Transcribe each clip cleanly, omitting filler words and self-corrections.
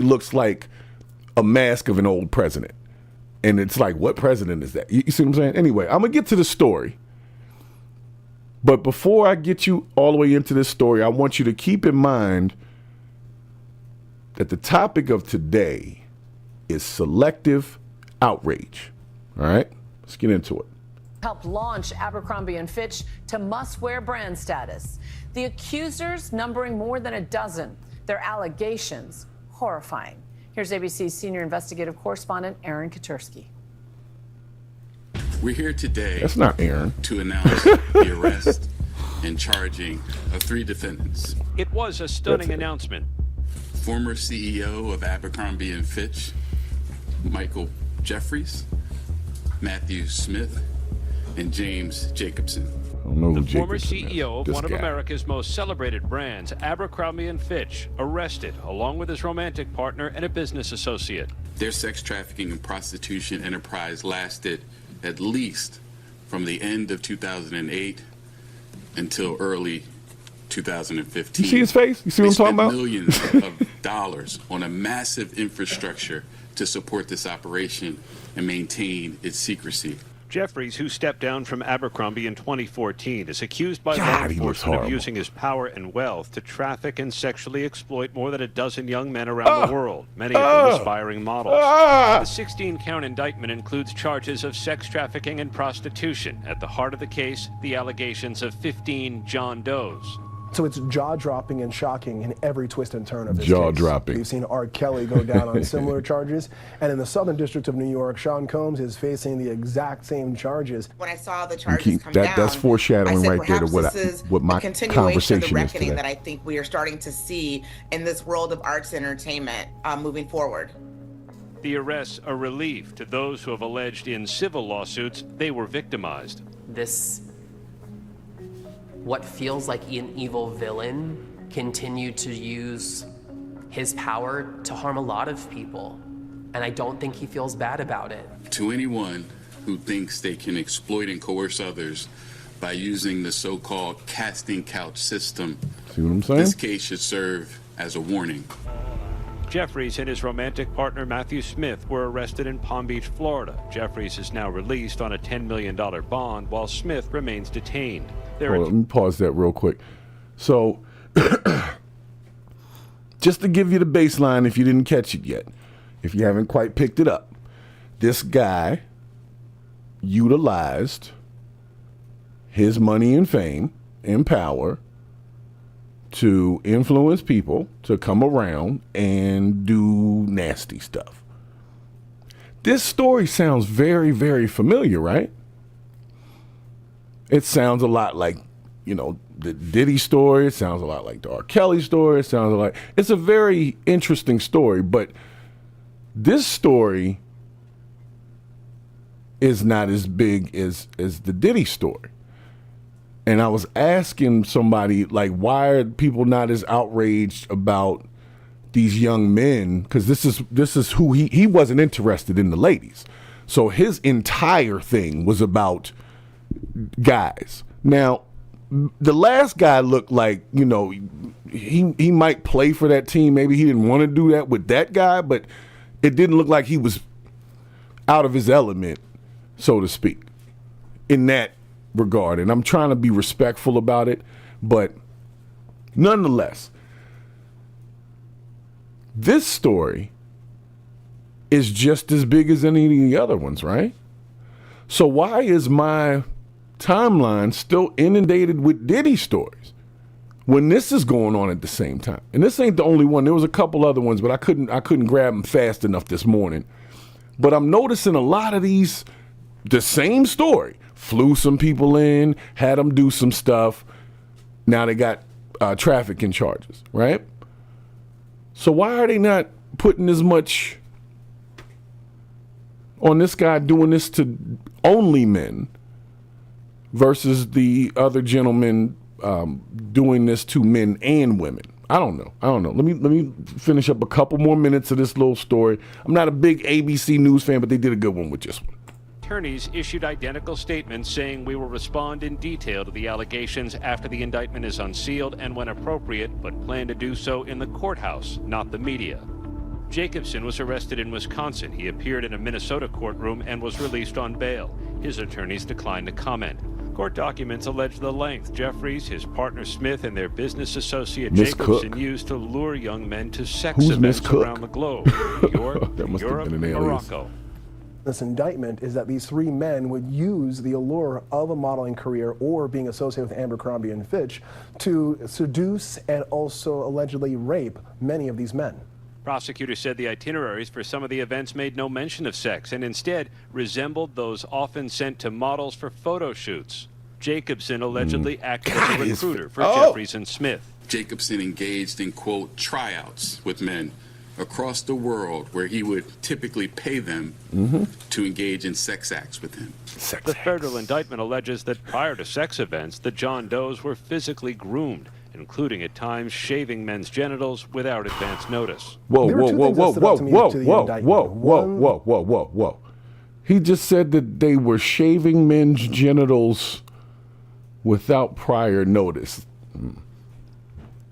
looks like a mask of an old president. And it's like, what president is that? You see what I'm saying? Anyway, I'm going to get to the story. But before I get you all the way into this story, I want you to keep in mind that the topic of today is selective outrage. All right? Let's get into it. Helped launch Abercrombie & Fitch to must-wear brand status. The accusers numbering more than a dozen. Their allegations horrifying. Here's ABC's senior investigative correspondent, Aaron Katersky. We're here today That's not Aaron. to announce the arrest and charging of 3 defendants. It was a stunning announcement. Former CEO of Abercrombie & Fitch, Michael Jeffries, Matthew Smith, and James Jacobson. The former CEO of one of America's most celebrated brands, Abercrombie & Fitch, arrested along with his romantic partner and a business associate. Their sex trafficking and prostitution enterprise lasted at least from the end of 2008 until early 2015. You see his face? You see what I'm talking about? Millions of dollars on a massive infrastructure to support this operation and maintain its secrecy. Jeffries, who stepped down from Abercrombie in 2014, is accused by law enforcement of using his power and wealth to traffic and sexually exploit more than a dozen young men around the world, many of them aspiring models. The 16-count indictment includes charges of sex trafficking and prostitution. At the heart of the case, the allegations of 15 John Does. So it's jaw-dropping and shocking in every twist and turn of this Jaw-dropping. case. We've seen R. Kelly go down on similar charges, and in the Southern District of New York, Sean Combs is facing the exact same charges. When I saw the charges come down, that's foreshadowing right there to what my conversation of the reckoning is today. that I think we are starting to see in this world of arts and entertainment moving forward. The arrests are relief to those who have alleged in civil lawsuits they were victimized. What feels like an evil villain continued to use his power to harm a lot of people. And I don't think he feels bad about it. To anyone who thinks they can exploit and coerce others by using the so-called casting couch system, see what I'm saying? This case should serve as a warning. Jeffries and his romantic partner Matthew Smith were arrested in Palm Beach, Florida. Jeffries is now released on a $10 million bond while Smith remains detained. Let me pause that real quick. So, just to give you the baseline if you didn't catch it yet, if you haven't quite picked it up, this guy utilized his money and fame and power to influence people to come around and do nasty stuff. This story sounds very, very familiar, right? It sounds a lot like, the Diddy story. It sounds a lot like the R. Kelly story. It sounds like, it's a very interesting story, but this story is not as big as the Diddy story. And I was asking somebody, like, why are people not as outraged about these young men? Because this is who he wasn't interested in the ladies. So his entire thing was about guys. Now, the last guy looked like, he might play for that team. Maybe he didn't want to do that with that guy, but it didn't look like he was out of his element, so to speak, in that regard. And I'm trying to be respectful about it, but nonetheless, this story is just as big as any of the other ones, right? So why is my timeline still inundated with Diddy stories when this is going on at the same time? And this ain't the only one. There was a couple other ones, but I couldn't grab them fast enough this morning. But I'm noticing a lot of these, the same story. Flew some people in, had them do some stuff. Now they got trafficking charges, right? So why are they not putting as much on this guy doing this to only men versus the other gentleman doing this to men and women? I don't know. Let me finish up a couple more minutes of this little story. I'm not a big ABC News fan, but they did a good one with this one. Attorneys issued identical statements saying we will respond in detail to the allegations after the indictment is unsealed and when appropriate, but plan to do so in the courthouse, not the media. Jacobson was arrested in Wisconsin. He appeared in a Minnesota courtroom and was released on bail. His attorneys declined to comment. Court documents allege the length Jeffries, his partner Smith, and their business associate Miss Jacobson Cook. used to lure young men to sex Who's events Miss Cook? around the globe. New York, That must have Europe, been an alias. Morocco. This indictment is that these three men would use the allure of a modeling career or being associated with Abercrombie and Fitch to seduce and also allegedly rape many of these men. Prosecutors said the itineraries for some of the events made no mention of sex and instead resembled those often sent to models for photo shoots. Jacobson allegedly acted as a recruiter for Jeffries and Smith. Jacobson engaged in, quote, tryouts with men across the world where he would typically pay them to engage in sex acts with him. The federal indictment alleges that prior to sex events, the John Does were physically groomed, including at times shaving men's genitals without advance notice. Whoa, There were whoa, two whoa, things that whoa, stood whoa, out to me whoa, to the whoa, indictment. whoa, whoa, whoa, whoa, whoa. He just said that they were shaving men's genitals without prior notice.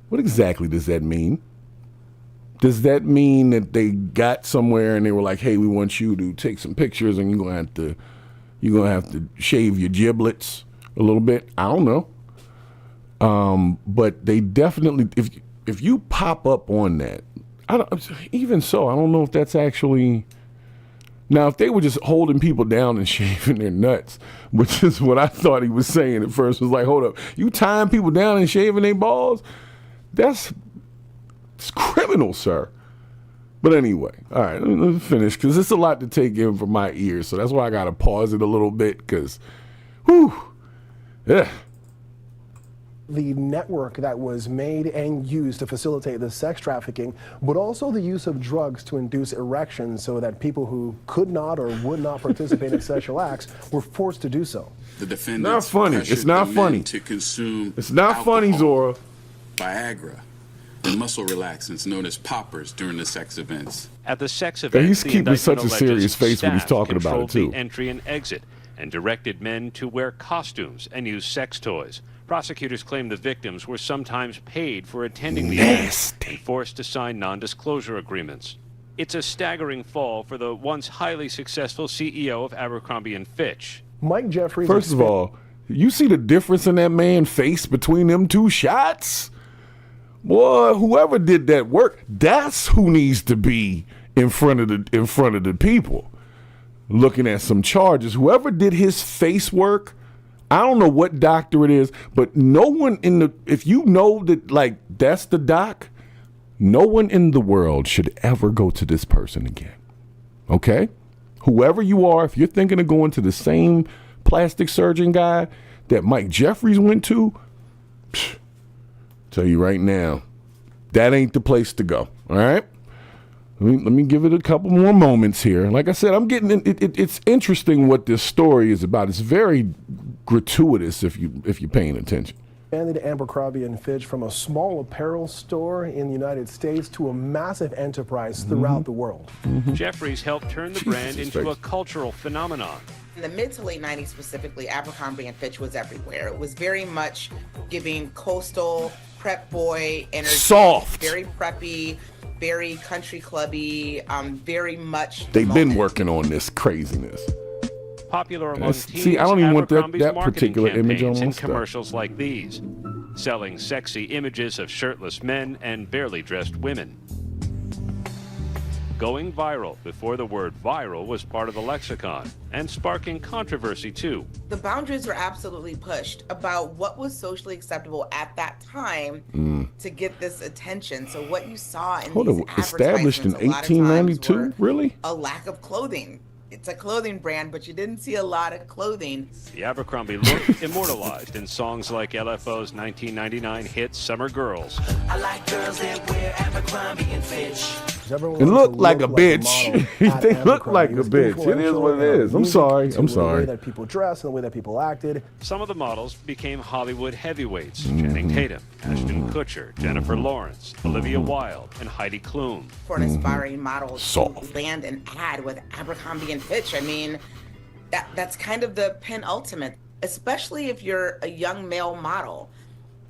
What exactly does that mean? Does that mean that they got somewhere and they were like, "Hey, we want you to take some pictures, and you're gonna have to shave your giblets a little bit"? I don't know. But they definitely, if you pop up on that, even so, I don't know if that's actually. Now, if they were just holding people down and shaving their nuts, which is what I thought he was saying at first, was like, hold up, you tying people down and shaving their balls? It's criminal, sir. But anyway, all right, let me finish, because it's a lot to take in for my ears, so that's why I got to pause it a little bit, because, whew, yeah. The network that was made and used to facilitate the sex trafficking, but also the use of drugs to induce erections so that people who could not or would not participate in sexual acts were forced to do so. The defendants Not funny. It's pressured not the men funny. to consume It's not funny, alcohol, Zora. Viagra, and muscle relaxants known as poppers during the sex events. At the sex Yeah, events, he's the keeping such a indictment serious alleges face when he's staff talking about it, controlled too. the entry and exit and directed men to wear costumes and use sex toys. Prosecutors claim the victims were sometimes paid for attending the events and forced to sign non-disclosure agreements. It's a staggering fall for the once highly successful CEO of Abercrombie and Fitch. Mike Jeffries. First of all, you see the difference in that man's face between them two shots? Boy, whoever did that work, that's who needs to be in front of the people looking at some charges. Whoever did his face work, I don't know what doctor it is, but no one if you know that, like, that's the doc, no one in the world should ever go to this person again. Okay? Whoever you are, if you're thinking of going to the same plastic surgeon guy that Mike Jeffries went to, tell you right now, that ain't the place to go. All right? Let me give it a couple more moments here. Like I said, I'm getting it's interesting what this story is about. It's very gratuitous if you're paying attention. Expanded Abercrombie and Fitch from a small apparel store in the United States to a massive enterprise throughout the world. Jeffries helped turn the brand into a cultural phenomenon. In the mid to late 90s specifically, Abercrombie and Fitch was everywhere. It was very much giving coastal, prep boy energy. Soft. Very preppy, very country clubby, very much. They've been working on this craziness. Popular among teens, See, I don't even want Abercrombie's that marketing particular image on campaigns my and stuff. commercials like these, selling sexy images of shirtless men and barely dressed women. Going viral before the word viral was part of the lexicon, and sparking controversy too. The boundaries were absolutely pushed about what was socially acceptable at that time to get this attention. So what you saw in these established in advertisements a lot of times 1892? were Really? a lack of clothing. It's a clothing brand, but you didn't see a lot of clothing. The Abercrombie look immortalized in songs like LFO's 1999 hit Summer Girls. I like girls that wear Abercrombie and Fitch. It looked like a bitch. They look like a bitch. It is what it is. I'm sorry. I'm The way sorry. that people dressed and the way that people acted. Some of the models became Hollywood heavyweights: Channing Tatum, Ashton Kutcher, Jennifer Lawrence, Olivia Wilde, and Heidi Klum. For an aspiring model Soft. to land an ad with Abercrombie and Fitch, I mean, that's kind of the penultimate, especially if you're a young male model.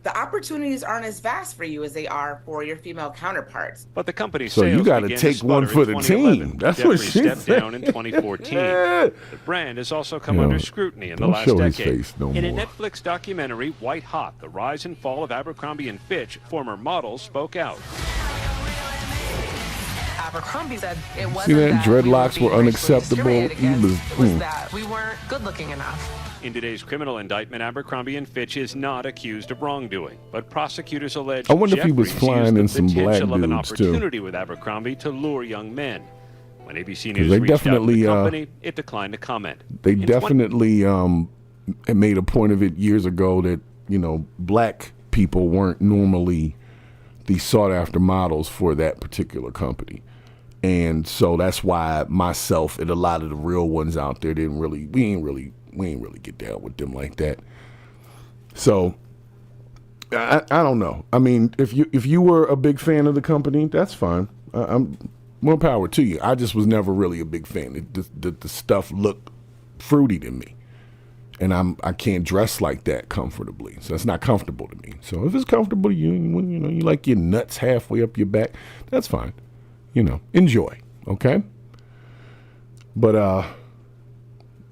the opportunities aren't as vast for you as they are for your female counterparts. But the company's So you sales got to began take one sputter for in the 2011. team. That's Jeffries what she stepped said. down in 2014. Yeah. The brand has also come You know, under scrutiny in the don't last show his decade. face no In a more. Netflix documentary, White Hot, The Rise and Fall of Abercrombie & Fitch, former models spoke out. Abercrombie said it wasn't See that we dreadlocks were being racially unacceptable? discriminated He was- against. It was that we weren't good looking enough. In today's criminal indictment, Abercrombie & Fitch is not accused of wrongdoing, but prosecutors allege I wonder if he was Jeffries flying used in the some black potential of an dudes, too. opportunity with Abercrombie to lure young men. When ABC 'Cause News they reached out to definitely, the company, it declined to comment. They In definitely made a point of it years ago that, you know, black people weren't normally the sought-after models for that particular company. And so that's why myself and a lot of the real ones out there we ain't really get down with them like that. So I don't know. I mean, if you were a big fan of the company, that's fine. I'm more power to you. I just was never really a big fan. The stuff looked fruity to me, and I can't dress like that comfortably. So it's not comfortable to me. So if it's comfortable to you, you know, you like your nuts halfway up your back, that's fine. You know, enjoy, okay? But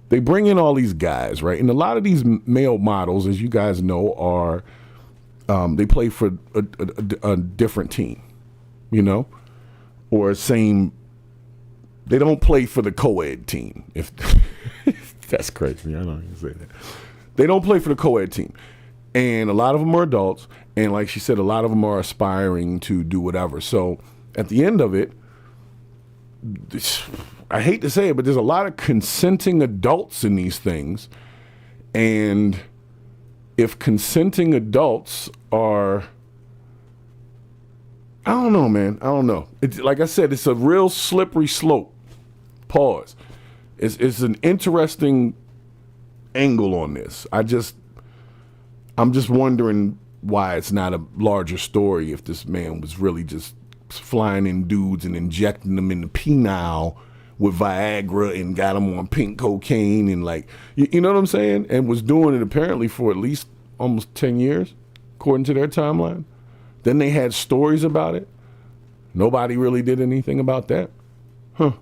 they bring in all these guys, right? And a lot of these male models, as you guys know, are they play for a different team, you know, or they don't play for the co-ed team. If that's crazy, I don't even say that. They don't play for the co-ed team, and a lot of them are adults, and like she said, a lot of them are aspiring to do whatever. So at the end of it, I hate to say it, but there's a lot of consenting adults in these things. And if consenting adults are, I don't know, man. I don't know. It's, like I said, it's a real slippery slope. Pause. It's an interesting angle on this. I'm just wondering why it's not a larger story if this man was really just flying in dudes and injecting them in the penile with Viagra and got them on pink cocaine and like, you know what I'm saying? And was doing it apparently for at least almost 10 years, according to their timeline. Then they had stories about it. Nobody really did anything about that. Huh.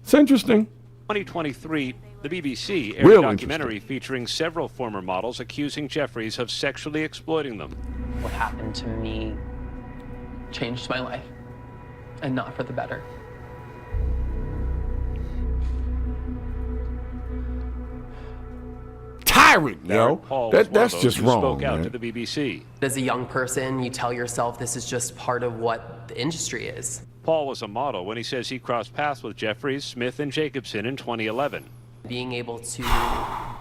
It's interesting. 2023, the BBC aired Real a documentary featuring several former models accusing Jeffries of sexually exploiting them. What happened to me changed my life, and not for the better. Tyrant, yo. Paul was one of That's those just who wrong, spoke out man. to the BBC. As a young person, you tell yourself this is just part of what the industry is. Paul was a model when he says he crossed paths with Jeffries, Smith, and Jacobson in 2011. Being able to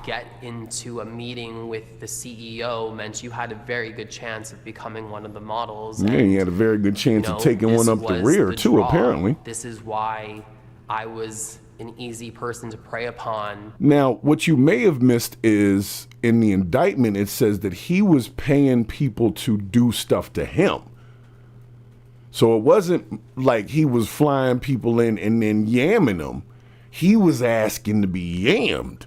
get into a meeting with the CEO meant you had a very good chance of becoming one of the models. Yeah, he had a very good chance of taking one up the rear, too, apparently. This is why I was an easy person to prey upon. Now, what you may have missed is in the indictment, it says that he was paying people to do stuff to him. So it wasn't like he was flying people in and then yamming them. He was asking to be yammed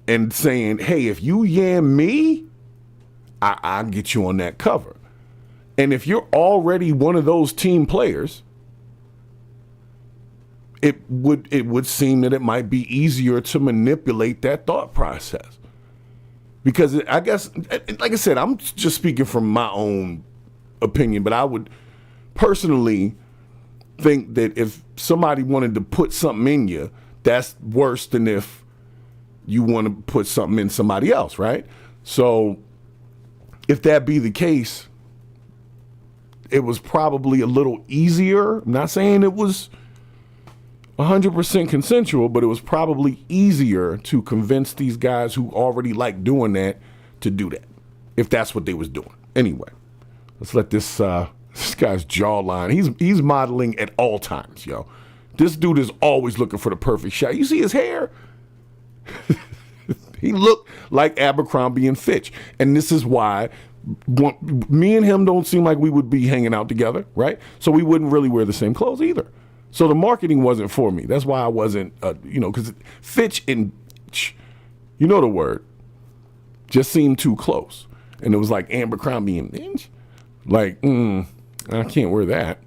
and saying, hey, if you yam me, I'll get you on that cover. And if you're already one of those team players, it would seem that it might be easier to manipulate that thought process. Because I guess, like I said, I'm just speaking from my own opinion, but I would personally think that if somebody wanted to put something in you, that's worse than if you want to put something in somebody else, right? So if that be the case, it was probably a little easier. I'm not saying it was 100% consensual, but it was probably easier to convince these guys who already like doing that to do that, if that's what they was doing. Anyway, let's let this guy's jawline. He's modeling at all times, yo. This dude is always looking for the perfect shot. You see his hair? He looked like Abercrombie and Fitch. And this is why me and him don't seem like we would be hanging out together, right? So we wouldn't really wear the same clothes either. So the marketing wasn't for me. That's why I wasn't, because Fitch and, you know the word. just seemed too close. And it was like Abercrombie and Fitch. Like, I can't wear that.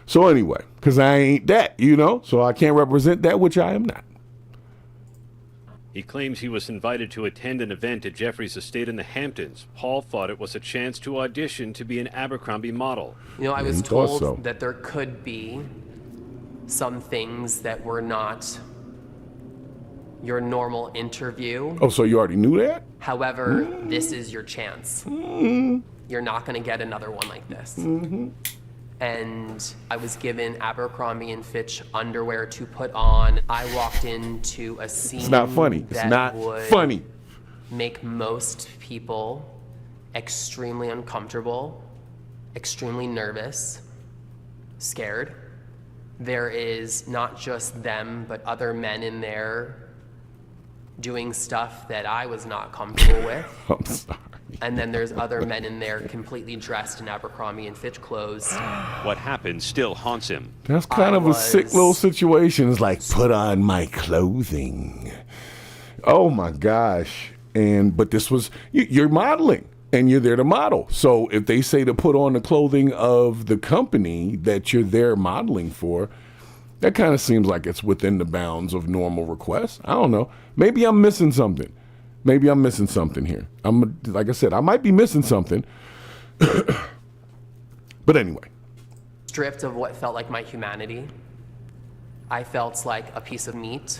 So anyway, because I ain't that, so I can't represent that which I am not. He claims he was invited to attend an event at Jeffries' estate in the Hamptons. Paul thought it was a chance to audition to be an Abercrombie model. I was told that there could be some things that were not your normal interview. Oh, so you already knew that? However, this is your chance. You're not going to get another one like this. And I was given Abercrombie and Fitch underwear to put on. I walked into a scene. It's not funny. It's not funny. Make most people extremely uncomfortable, extremely nervous, scared. There is not just them, but other men in there doing stuff that I was not comfortable with. I'm sorry. And then there's other men in there completely dressed in Abercrombie and Fitch clothes. What happened still haunts him. That's kind of a sick little situation. It's like, put on my clothing. Oh my gosh. But this was, you're modeling and you're there to model. So if they say to put on the clothing of the company that you're there modeling for, that kind of seems like it's within the bounds of normal requests. I don't know. Maybe I'm missing something. Maybe I'm missing something here. Like I said, I might be missing something. But anyway. Stripped of what felt like my humanity. I felt like a piece of meat.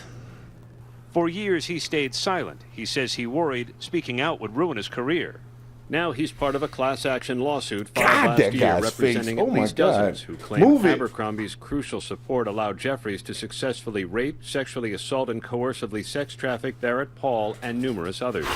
For years, he stayed silent. He says he worried speaking out would ruin his career. Now he's part of a class action lawsuit filed last year representing at least dozens who claim Abercrombie's crucial support allowed Jeffries to successfully rape, sexually assault, and coercively sex traffic Barrett Paul and numerous others.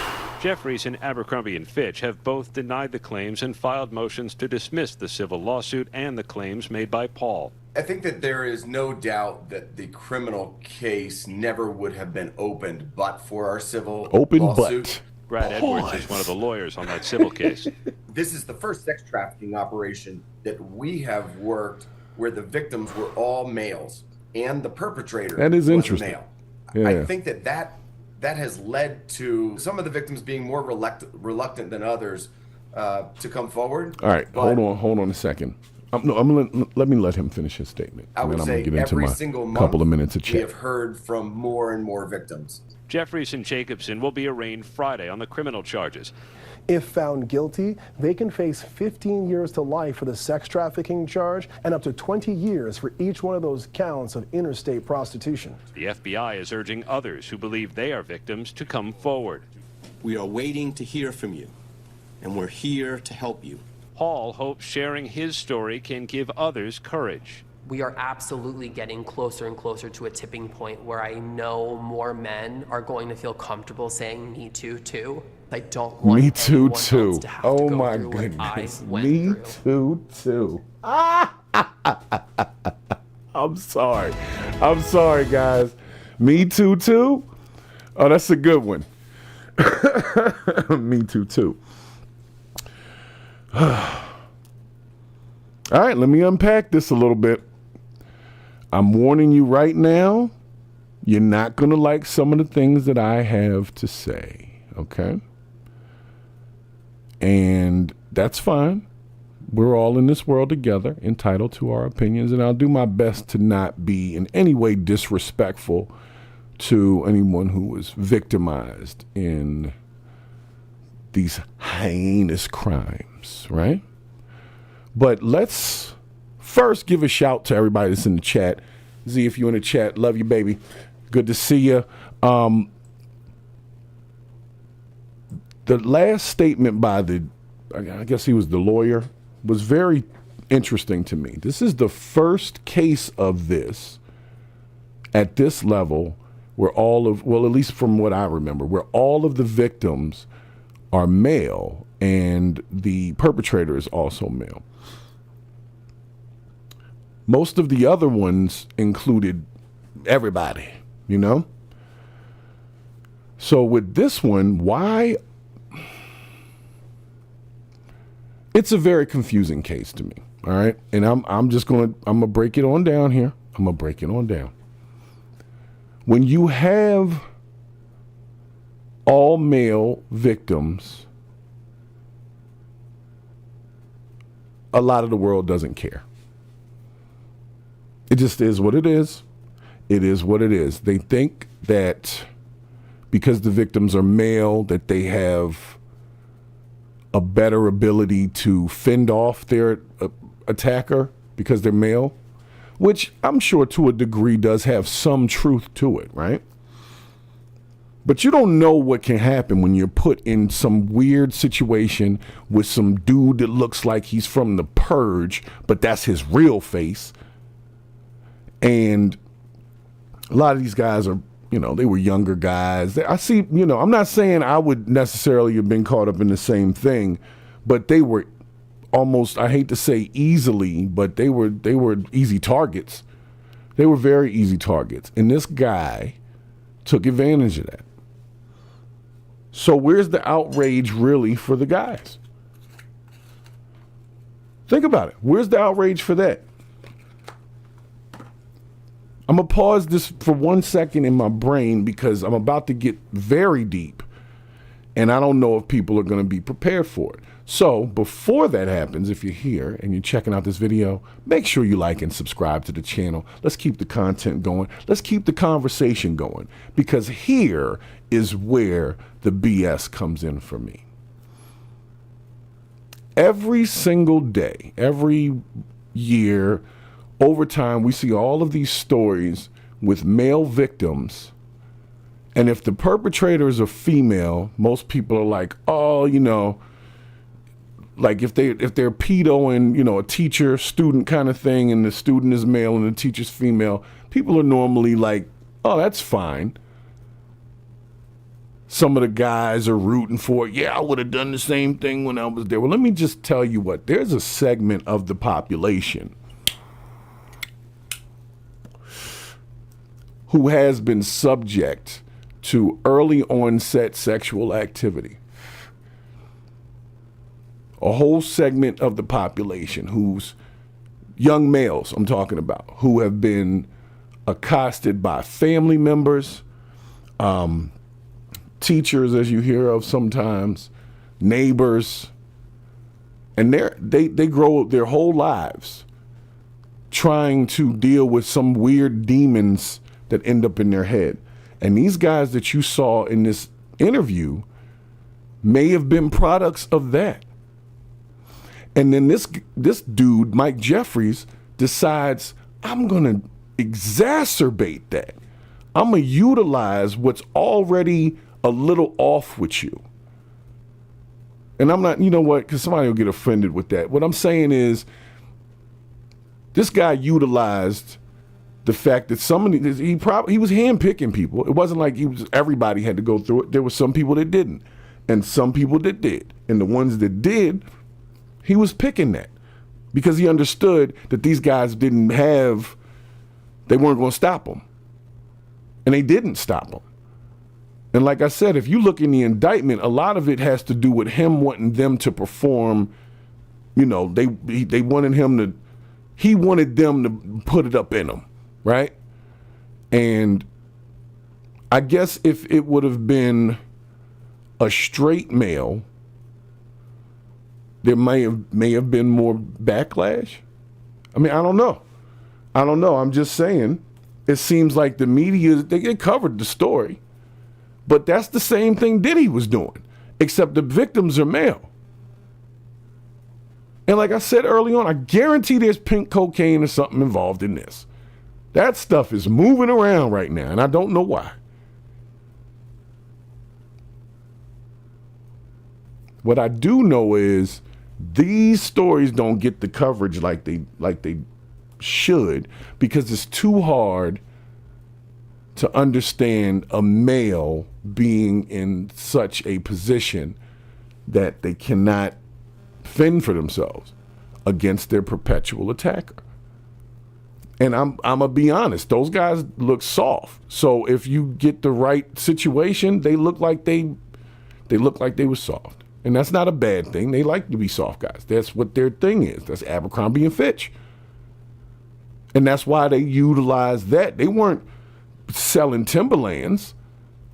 Jeffries and Abercrombie and Fitch have both denied the claims and filed motions to dismiss the civil lawsuit and the claims made by Paul. I think that there is no doubt that the criminal case never would have been opened but for our civil lawsuit. Brad Edwards is one of the lawyers on that civil case. This is the first sex trafficking operation that we have worked where the victims were all males and the perpetrator was a male. Yeah. I think that has led to some of the victims being more reluctant than others to come forward. All right, hold on a second. Let me let him finish his statement. I would say every single month couple of minutes of chat. We have heard from more and more victims. Jeffries and Jacobson will be arraigned Friday on the criminal charges. If found guilty, they can face 15 years to life for the sex trafficking charge and up to 20 years for each one of those counts of interstate prostitution. The FBI is urging others who believe they are victims to come forward. We are waiting to hear from you, and we're here to help you. Paul hopes sharing his story can give others courage. We are absolutely getting closer and closer to a tipping point where I know more men are going to feel comfortable saying me too. I don't want me too else to have oh to go my through goodness. What I went through. Too. I'm sorry, guys. Me too. Oh, that's a good one. Me too. All right, let me unpack this a little bit. I'm warning you right now, you're not going to like some of the things that I have to say, okay? And that's fine. We're all in this world together, entitled to our opinions, and I'll do my best to not be in any way disrespectful to anyone who was victimized in these heinous crimes, right? But let's first give a shout to everybody that's in the chat. Z, if you're in the chat, love you, baby. Good to see you. The last statement by I guess he was the lawyer, was very interesting to me. This is the first case of this at this level where at least from what I remember, where all of the victims are male and the perpetrator is also male. Most of the other ones included everybody, So with this one, why? It's a very confusing case to me, all right? And I'm gonna break it on down here. When you have all male victims, a lot of the world doesn't care. It just is what it is. It is what it is. They think that because the victims are male, that they have a better ability to fend off their attacker because they're male, which I'm sure to a degree does have some truth to it, right? But you don't know what can happen when you're put in some weird situation with some dude that looks like he's from The Purge, but that's his real face. And a lot of these guys are, they were younger guys. I see, I'm not saying I would necessarily have been caught up in the same thing, but they were almost, I hate to say easily, but they were easy targets. They were very easy targets. And this guy took advantage of that. So where's the outrage really for the guys? Think about it. Where's the outrage for that? I'm going to pause this for 1 second in my brain because I'm about to get very deep and I don't know if people are going to be prepared for it. So before that happens, if you're here and you're checking out this video, make sure you like and subscribe to the channel. Let's keep the content going. Let's keep the conversation going, because here is where the BS comes in for me. Every single day, every year, over time, we see all of these stories with male victims. And if the perpetrator is a female, most people are like, oh, like if they're pedoing, a teacher student kind of thing, and the student is male and the teacher's female, people are normally like, oh, that's fine. Some of the guys are rooting for it. Yeah, I would have done the same thing when I was there. Well, let me just tell you what, there's a segment of the population who has been subject to early onset sexual activity. A whole segment of the population who's young males, I'm talking about, who have been accosted by family members, teachers, as you hear of sometimes, neighbors, and they grow their whole lives trying to deal with some weird demons that end up in their head. And these guys that you saw in this interview may have been products of that. And then this dude, Mike Jeffries, decides, I'm going to exacerbate that. I'm going to utilize what's already a little off with you. And I'm not, because somebody will get offended with that. What I'm saying is, this guy utilized the fact that he was handpicking people. It wasn't like everybody had to go through it. There were some people that didn't, and some people that did. And the ones that did, he was picking that because he understood that these guys they weren't going to stop him. And they didn't stop him. And like I said, if you look in the indictment, a lot of it has to do with him wanting them to perform. They wanted he wanted them to put it up in him, right? And I guess if it would have been a straight male, there may have been more backlash. I mean, I don't know. I'm just saying, it seems like the media, they covered the story. But that's the same thing Diddy was doing, except the victims are male. And like I said early on, I guarantee there's pink cocaine or something involved in this. That stuff is moving around right now, and I don't know why. What I do know is these stories don't get the coverage like they should, because it's too hard to understand a male being in such a position that they cannot fend for themselves against their perpetual attacker. And I'm gonna be honest, those guys look soft. So if you get the right situation, they look like they were soft. And that's not a bad thing. They like to be soft guys. That's what their thing is. That's Abercrombie and Fitch. And that's why they utilized that. They weren't selling Timberlands.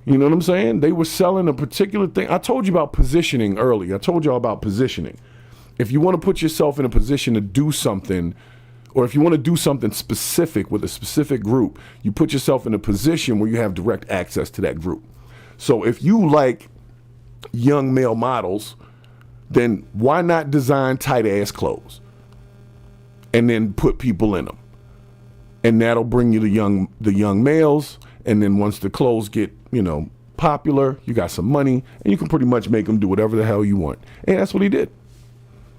You know what I'm saying? They were selling a particular thing. I told you about positioning earlier. I told y'all about positioning. If you want to put yourself in a position to do something, or if you want to do something specific with a specific group, you put yourself in a position where you have direct access to that group. So if you like young male models, then why not design tight ass clothes and then put people in them? And that'll bring you the young males. And then once the clothes get, popular, you got some money, and you can pretty much make them do whatever the hell you want. And that's what he did.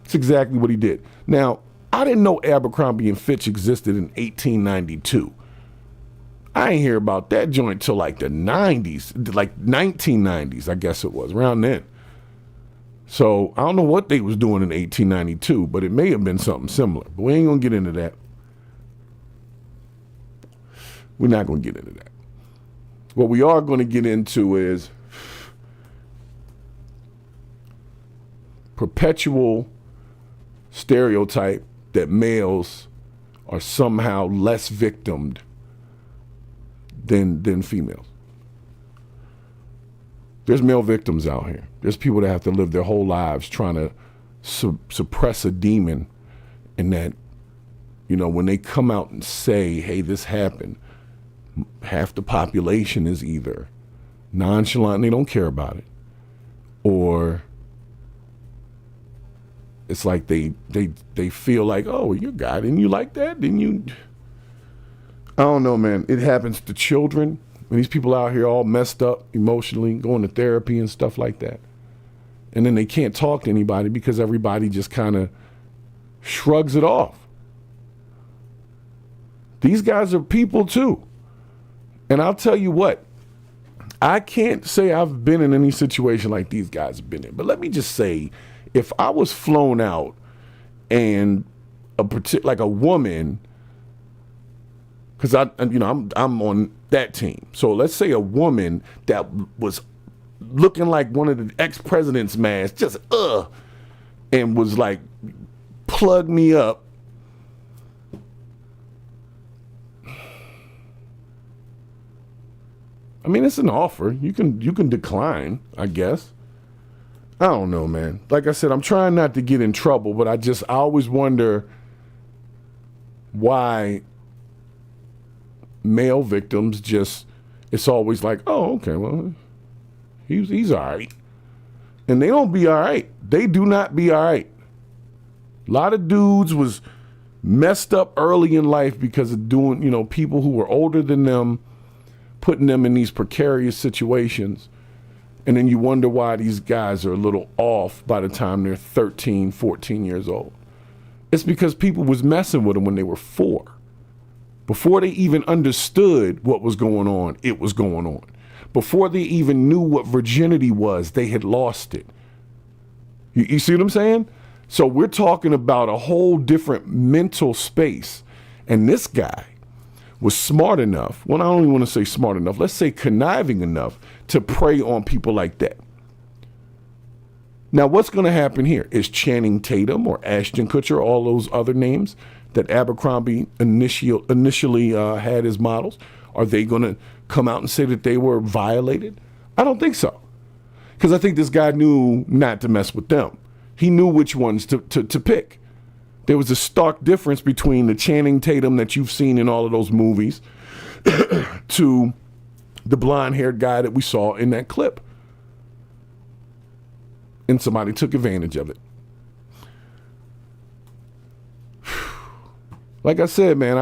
It's exactly what he did. Now, I didn't know Abercrombie and Fitch existed in 1892. I ain't hear about that joint till like the 90s, like 1990s, I guess it was, around then. So I don't know what they was doing in 1892, but it may have been something similar. But we ain't gonna get into that. We're not gonna get into that. What we are gonna get into is perpetual stereotype that males are somehow less victimed than females. There's male victims out here. There's people that have to live their whole lives trying to suppress a demon, and that, when they come out and say, hey, this happened, half the population is either nonchalant and they don't care about it, or it's like they feel like, oh, you're God, and you like that? Then you, I don't know, man. It happens to children. When these people out here all messed up emotionally, going to therapy and stuff like that. And then they can't talk to anybody because everybody just kind of shrugs it off. These guys are people too. And I'll tell you what, I can't say I've been in any situation like these guys have been in. But let me just say, if I was flown out and like a woman, because I'm on that team. So let's say a woman that was looking like one of the ex-president's masks, just and was like, plug me up. I mean, it's an offer. You can decline, I guess. I don't know, man. Like I said, I'm trying not to get in trouble, but I always wonder why male victims it's always like, oh, okay, well, he's all right. And they don't be all right. They do not be all right. A lot of dudes was messed up early in life because of doing, people who were older than them, putting them in these precarious situations. And then you wonder why these guys are a little off by the time they're 13, 14 years old. It's because people was messing with them when they were 4. Before they even understood what was going on, it was going on. Before they even knew what virginity was, they had lost it. You see what I'm saying? So we're talking about a whole different mental space. And this guy was smart enough, well, I don't even want to say smart enough, let's say conniving enough to prey on people like that. Now, what's going to happen here? Is Channing Tatum or Ashton Kutcher, all those other names that Abercrombie initially had as models, are they going to come out and say that they were violated? I don't think so. Because I think this guy knew not to mess with them. He knew which ones to pick. There was a stark difference between the Channing Tatum that you've seen in all of those movies to the blonde-haired guy that we saw in that clip. And somebody took advantage of it. Like I said, man,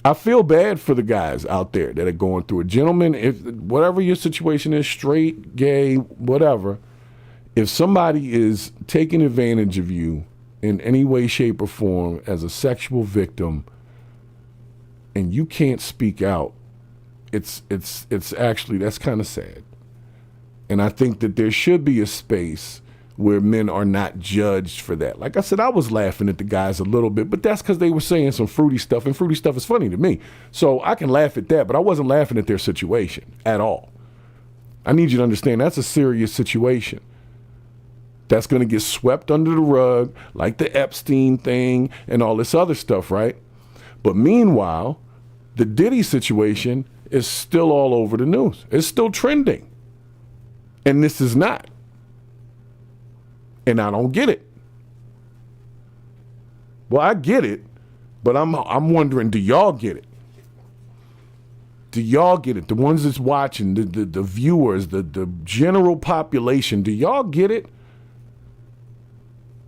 I feel bad for the guys out there that are going through it. Gentlemen, if whatever your situation is, straight, gay, whatever, if somebody is taking advantage of you in any way, shape, or form as a sexual victim and you can't speak out, it's actually, that's kind of sad. And I think that there should be a space where men are not judged for that. Like I said, I was laughing at the guys a little bit, but that's because they were saying some fruity stuff, and fruity stuff is funny to me. So I can laugh at that, but I wasn't laughing at their situation at all. I need you to understand that's a serious situation. That's going to get swept under the rug, like the Epstein thing and all this other stuff, right? But meanwhile, the Diddy situation is still all over the news. It's still trending. And this is not. And I don't get it. Well, I get it, but I'm wondering, do y'all get it? Do y'all get it? The ones that's watching, the viewers, the general population, do y'all get it?